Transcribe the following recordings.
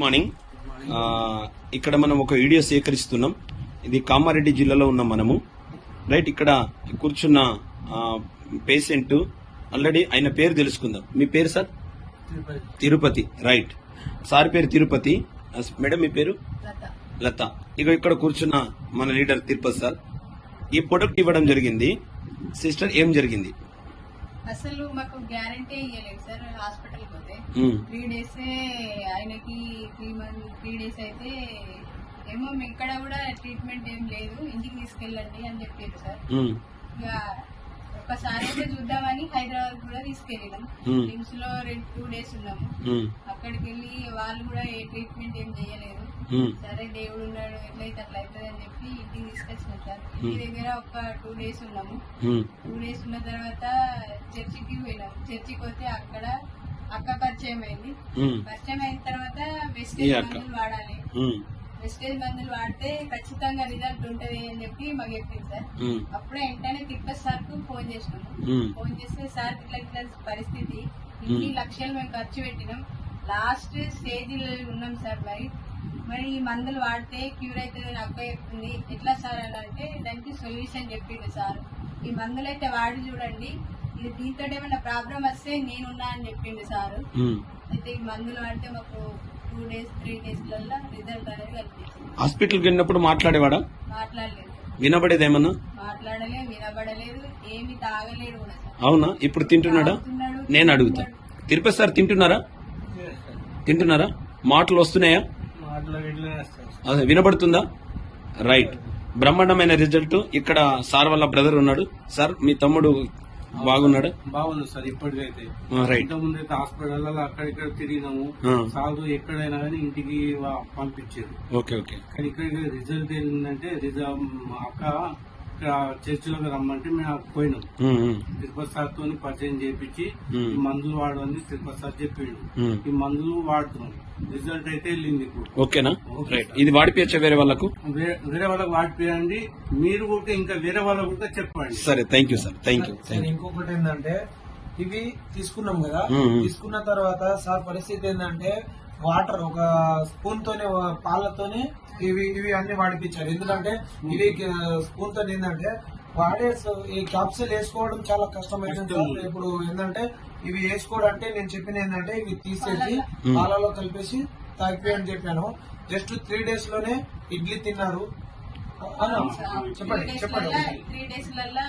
Morning. ఇక్కడ మనం ఒక వీడియో సేకరిస్తున్నాం. ఇది కామారెడ్డి జిల్లాలో ఉన్నాం మనము. రైట్, ఇక్కడ కూర్చున్న పేషెంట్ ఆల్రెడీ ఆయన పేరు తెలుసుకుందాం. మీ పేరు సార్? తిరుపతి. రైట్, సార్ పేరు తిరుపతి. మేడం మీ పేరు? లత. ఇక ఇక్కడ కూర్చున్న మన లీడర్ తిరుపతి సార్. ఈ ప్రొడక్ట్ ఇవ్వడం జరిగింది. సిస్టర్, ఏం జరిగింది? అసలు మాకు గ్యారంటీ ఇవ్వలేదు సార్. హాస్పిటల్ పోతే 3 days ఆయనకి 3 days అయితే ఏమో ఇక్కడ కూడా ట్రీట్మెంట్ ఏం లేదు, ఇంటికి తీసుకెళ్ళండి అని చెప్పారు సార్. ఇక ఒకసారి అయితే చూద్దామని హైదరాబాద్ కూడా తీసుకెళ్ళినాం. లిమ్స్ లో 2 days ఉన్నాము. అక్కడికి వెళ్ళి వాళ్ళు కూడా ఏ ట్రీట్మెంట్ ఏం చేయలేదు. సరే దేవుడు ఉన్నాడు, ఎట్లయితే అట్లా అవుతుంది అని చెప్పి ఇంటికి తీసుకొచ్చినాం సార్. ఇంటి దగ్గర ఒక 2 days ఉన్నాము. 2 days ఉన్న తర్వాత చర్చికి పోయినాం. చర్చికి పోతే అక్కడ అక్క పరిచయం అయింది. పరిచయం అయిన తర్వాత వెస్టేజ్ మందులు వాడాలి, వెస్టేజ్ మందులు వాడితే ఖచ్చితంగా రిజల్ట్ ఉంటది అని చెప్పి మాకు చెప్పింది సార్. అప్పుడే వెంటనే తిరుపతి సార్ కు ఫోన్ చేసినాము. ఫోన్ చేస్తే సార్ ఇట్లా పరిస్థితి, ఇన్ని లక్షలు మేము ఖర్చు పెట్టినాం, లాస్ట్ స్టేజ్ ఉన్నాం సార్. మరి ఈ మందులు వాడితే క్యూర్ అవుతుంది అని అక్క చెప్తుంది, ఎట్లా సార్ అని అంటే దానికి సొల్యూషన్ చెప్పిండు సార్. ఈ మందులు అయితే వాడి చూడండి, ఇది దీంతో ఏమైనా ప్రాబ్లం వస్తే నేనున్నా అని చెప్పిండు సార్. అయితే ఈ మందులు వాడితే మాకు 2 days 3 days లలో రిజల్ట్ అనేది కనిపించింది. హాస్పిటల్కి వెళ్ళినప్పుడు మాట్లాడేవాడా? మాట్లాడలేదు. వినబడేదేమన్నా? మాట్లాడలేదు, వినబడలేదు, ఏమి తాగలేడు కూడా సార్. అవునా? ఇప్పుడు తింటున్నాడా? నేను అడుగుతా. తిరుపతి సార్ తింటున్నారా? మాటలు వస్తున్నాయా? అదే వినబడుతుందా? రైట్, బ్రహ్మాండమైన రిజల్ట్. ఇక్కడ సార్ వాళ్ళ బ్రదర్ ఉన్నాడు. సార్, మీ తమ్ముడు బాగున్నాడా? బాగుంది సార్. ఇప్పటికైతే ఇంతకుముందు అయితే హాస్పిటల్ అక్కడిక్కడ తిరిగినాము, సాగు ఎక్కడైనా కానీ ఇంటికి పంపించారు. Okay okay. కానీ ఇక్కడ రిజల్ట్ ఏంటంటే అక్క ఇక్కడ చర్చిలోకి రమ్మంటే మేము పోయినాం. తిరుపతి సార్ తో పరిచయం చేయించి ఈ మందులు వాడమని తిరుపతి సార్ చెప్పిండు. ఈ మందులు వాడుతున్నాం, రిజల్ట్ అయితే వెళ్ళింది ఇప్పుడు. ఓకేనా? రైట్, ఇది వాడిపోయచ్చా వేరే వాళ్ళకు? వేరే వాళ్ళకి వాడిపోయండి, మీరు కూడా ఇంకా వేరే వాళ్ళకు కూడా చెప్పండి. సరే, thank you sir. Thank you. ఇంకొకటి ఏంటంటే, ఇవి తీసుకున్నాం కదా, తీసుకున్న తర్వాత సార్ పరిస్థితి ఏంటంటే వాటర్ ఒక స్పూన్ తోనే పాలతోనే ఇవి అన్ని వాడిపించారు. ఎందుకంటే ఇవి స్పూన్ తో ఏంటంటే వాడే ఈ క్యాప్సూల్ వేసుకోవడం చాలా కష్టమైంది. ఇప్పుడు ఏంటంటే ఇవి వేసుకోవడం అంటే నేను చెప్పిన ఏంటంటే ఇవి తీసేసి పాలలో కలిపేసి తాగిపోయని చెప్పాను. జస్ట్ 3 days లోనే ఇడ్లీ తిన్నారు. చెప్పండి. 3 days లలో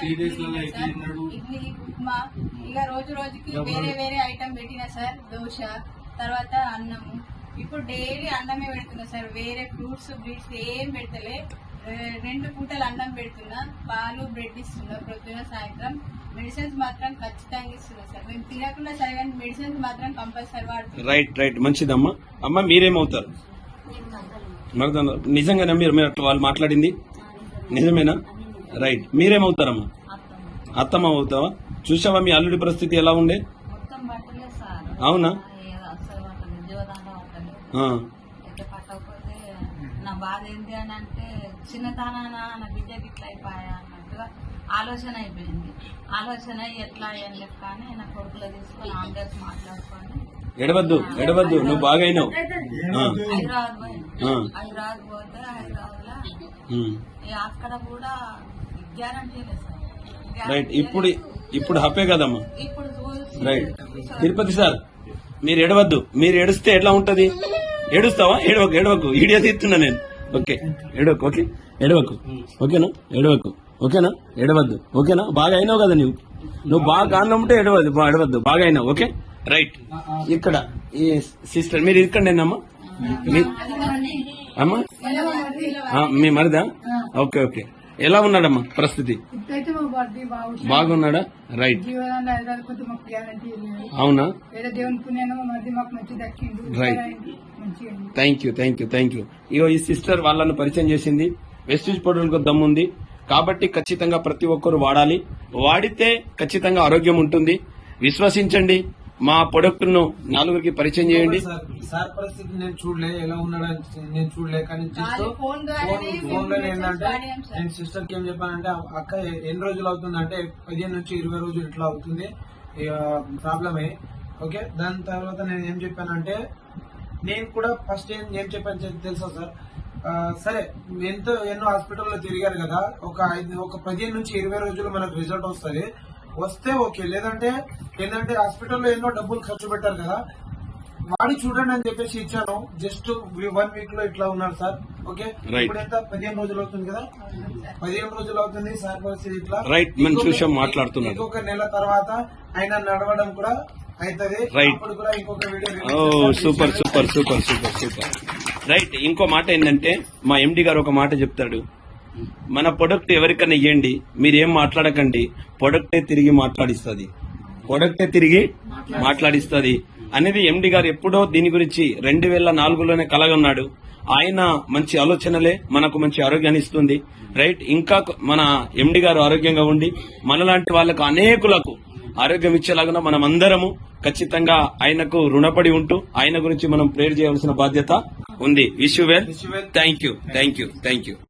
ఇడ్లీ, ఉప్మా, ఇక రోజు రోజుకి వేరే వేరే ఐటమ్ పెట్టినా సార్. దోశ, తర్వాత అన్నము. ఇప్పుడు డైలీ అన్నమే పెడుతున్నా సార్. వేరే ఫ్రూట్స్ బ్రీడ్స్ ఏం పెడతలే. 2 పూటలు అన్నం పెడుతున్నా, పాలు బ్రెడ్ ఇస్తున్నా ప్రొద్దున సాయంత్రం. మెడిసిన్స్ మాత్రం ఖచ్చితంగా ఇస్తున్నా సార్. మేము తినకుండా సరే కానీ మెడిసిన్స్ మాత్రం కంపల్సరీ వాడుతున్నాం. రైట్, మంచిదమ్మా. అమ్మ, మీరేమవుతారు? నిజంగానే మీరు అట్లా వాళ్ళు మాట్లాడింది నిజమేనా? రైట్, మీరేమవుతారమ్మా? అత్తమ్మ అవుతావా? చూసావా మీ అల్లుడి పరిస్థితి ఎలా ఉండే? అవునా? పట్టకపోతే నా బాధ ఏంటి అని అంటే, చిన్నతనాన నా బిడ్డకి ఇట్లా అయిపోయా అన్నట్టుగా ఆలోచన అయిపోయింది. ఆలోచన ఎట్లా అని చెప్పని నా కొడుకులో తీసుకొని ఆంధ్రస్ మాట్లాడుకొని ఎడవద్దు నువ్వు బాగా అయినావు. హైదరాబాద్ పోతే హైదరాబాద్ లో అక్కడ కూడా గ్యారంటీ లేదు సార్. రైట్, ఇప్పుడు హ్యాపీ కదమ్మా. ఇప్పుడు రైట్, తిరుపతి సార్, మీరు ఎడవద్దు. మీరు ఏడుస్తే ఎట్లా ఉంటది? ఏడుస్తావా? ఏడవకు. వీడియో తీస్తున్నా నేను. ఓకే, ఏడవకు. ఓకే, ఏడవకు. ఓకేనా? ఏడవకు. ఓకేనా? ఏడవద్దు. ఓకేనా? బాగా అయినావు కదా నువ్వు బాగా అన్నంటే ఏడవద్దు. బాగా అయినావు. Okay, right. ఇక్కడ ఈ సిస్టర్, మీరు ఇక్కడే అమ్మా? అమ్మా, మీ మరిదా? Okay okay. ఎలా ఉన్నాడమ్మా పరిస్థితి? బాగున్నాడా? రైట్. అవునా? Right, thank you. ఇగో ఈ సిస్టర్ వాళ్ళను పరిచయం చేసింది. వెస్టేజ్ పౌడర్లకు దమ్ముంది కాబట్టి ఖచ్చితంగా ప్రతి ఒక్కరు వాడాలి. వాడితే ఖచ్చితంగా ఆరోగ్యం ఉంటుంది. విశ్వసించండి. మా ప్రొడక్ట్ ను 4గురికి పరిచయం చేయండి. సార్ పరిస్థితి నేను చూడలే, ఎలా ఉన్నాడని నేను చూడలే. కానీ ఫోన్ లో ఏంటంటే నేను సిస్టర్ కి ఏం చెప్పానంటే, అక్క ఎన్ని రోజులు అవుతుందంటే 15 నుంచి 20 రోజులు ఇట్లా అవుతుంది ప్రాబ్లమే. ఓకే, దాని తర్వాత నేను ఏం చెప్పానంటే నేను కూడా ఫస్ట్ ఏం చెప్పాను తెలుసా సార్? సరే, ఎన్నో హాస్పిటల్లో తిరిగారు కదా, ఒక 15 నుంచి 20 రోజులు మనకు రిజల్ట్ వస్తే ఓకే, లేదంటే ఏంటంటే హాస్పిటల్లో ఎన్నో డబ్బులు ఖర్చు పెట్టారు కదా, వాడి చూడండి అని చెప్పేసి ఇచ్చాను. జస్ట్ 1 వీక్ లో ఇట్లా ఉన్నారు సార్. Okay, Right. ఇప్పుడు ఎంత 15 రోజులు అవుతుంది కదా, 15 రోజులు అవుతుంది సార్ పరిస్థితి ఇట్లా. Right, మంచి విషయం మాట్లాడుతున్నారు. ఇంకొక నెల తర్వాత ఆయన నడవడం కూడా అవుతుంది. Right. అప్పుడు కూడా ఇంకొక video super super super super super. Right, ఇంకో మాట ఏంటంటే మా ఎండి గారు ఒక మాట చెప్తాడు, మన ప్రొడక్ట్ ఎవరికైనా ఇవ్వండి, మీరేం మాట్లాడకండి, ప్రొడక్టే తిరిగి మాట్లాడిస్తుంది అనేది ఎండి గారు ఎప్పుడో దీని గురించి 2004లోనే కలగొన్నాడు. ఆయన మంచి ఆలోచనలే మనకు మంచి ఆరోగ్యాన్ని ఇస్తుంది. రైట్, ఇంకా మన ఎండి గారు ఆరోగ్యంగా ఉండి మనలాంటి వాళ్ళకు అనేకులకు ఆరోగ్యం ఇచ్చేలాగా మనం అందరము ఖచ్చితంగా ఆయనకు రుణపడి ఉంటూ ఆయన గురించి మనం ప్రేర్ చేయాల్సిన బాధ్యత ఉంది. Wish you well. Thank you.